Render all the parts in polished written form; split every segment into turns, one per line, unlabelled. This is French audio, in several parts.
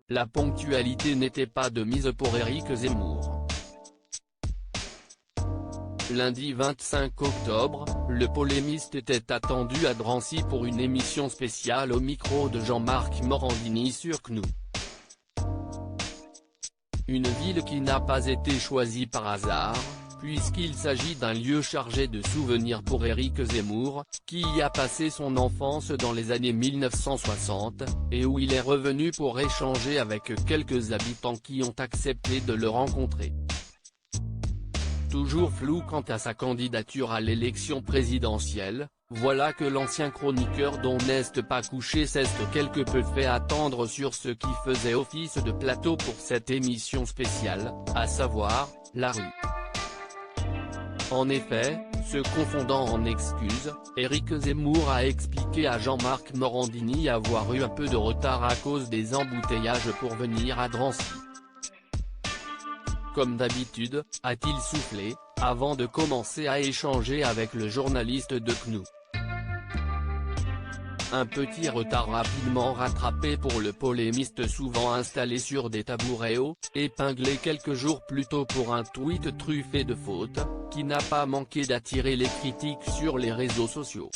la ponctualité n'était pas de mise pour Éric Zemmour. Lundi 25 octobre, le polémiste était attendu à Drancy pour une émission spéciale au micro de Jean-Marc Morandini sur CNU. Une ville qui n'a pas été choisie par hasard, puisqu'il s'agit d'un lieu chargé de souvenirs pour Éric Zemmour, qui y a passé son enfance dans les années 1960, et où il est revenu pour échanger avec quelques habitants qui ont accepté de le rencontrer. Toujours flou quant à sa candidature à l'élection présidentielle, voilà que l'ancien chroniqueur dont n'est pas couché s'est quelque peu fait attendre sur ce qui faisait office de plateau pour cette émission spéciale, à savoir, la rue. En effet, se confondant en excuses, Éric Zemmour a expliqué à Jean-Marc Morandini avoir eu un peu de retard à cause des embouteillages pour venir à Drancy. Comme d'habitude, a-t-il soufflé, avant de commencer à échanger avec le journaliste de CNU. Un petit retard rapidement rattrapé pour le polémiste souvent installé sur des tabourets hauts, épinglé quelques jours plus tôt pour un tweet truffé de fautes, qui n'a pas manqué d'attirer les critiques sur les réseaux sociaux.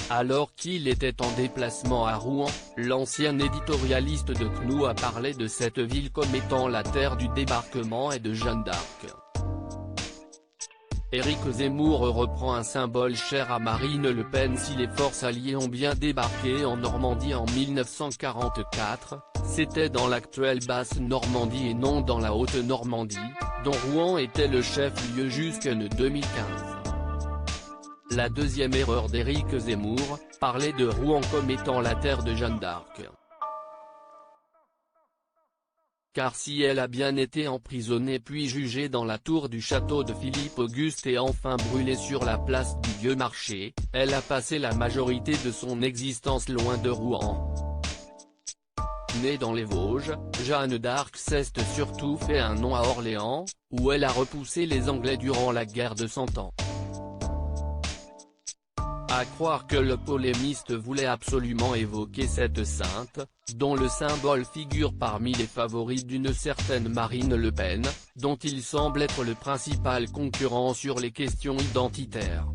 Alors qu'il était en déplacement à Rouen, l'ancien éditorialiste de CNU a parlé de cette ville comme étant la terre du débarquement et de Jeanne d'Arc. Éric Zemmour reprend un symbole cher à Marine Le Pen. Si les forces alliées ont bien débarqué en Normandie en 1944, c'était dans l'actuelle Basse-Normandie et non dans la Haute-Normandie, dont Rouen était le chef-lieu jusqu'en 2015. La deuxième erreur d'Éric Zemmour, parler de Rouen comme étant la terre de Jeanne d'Arc. Car si elle a bien été emprisonnée puis jugée dans la tour du château de Philippe Auguste et enfin brûlée sur la place du Vieux Marché, elle a passé la majorité de son existence loin de Rouen. Née dans les Vosges, Jeanne d'Arc s'est surtout fait un nom à Orléans, où elle a repoussé les Anglais durant la guerre de Cent Ans. À croire que le polémiste voulait absolument évoquer cette sainte, dont le symbole figure parmi les favoris d'une certaine Marine Le Pen, dont il semble être le principal concurrent sur les questions identitaires.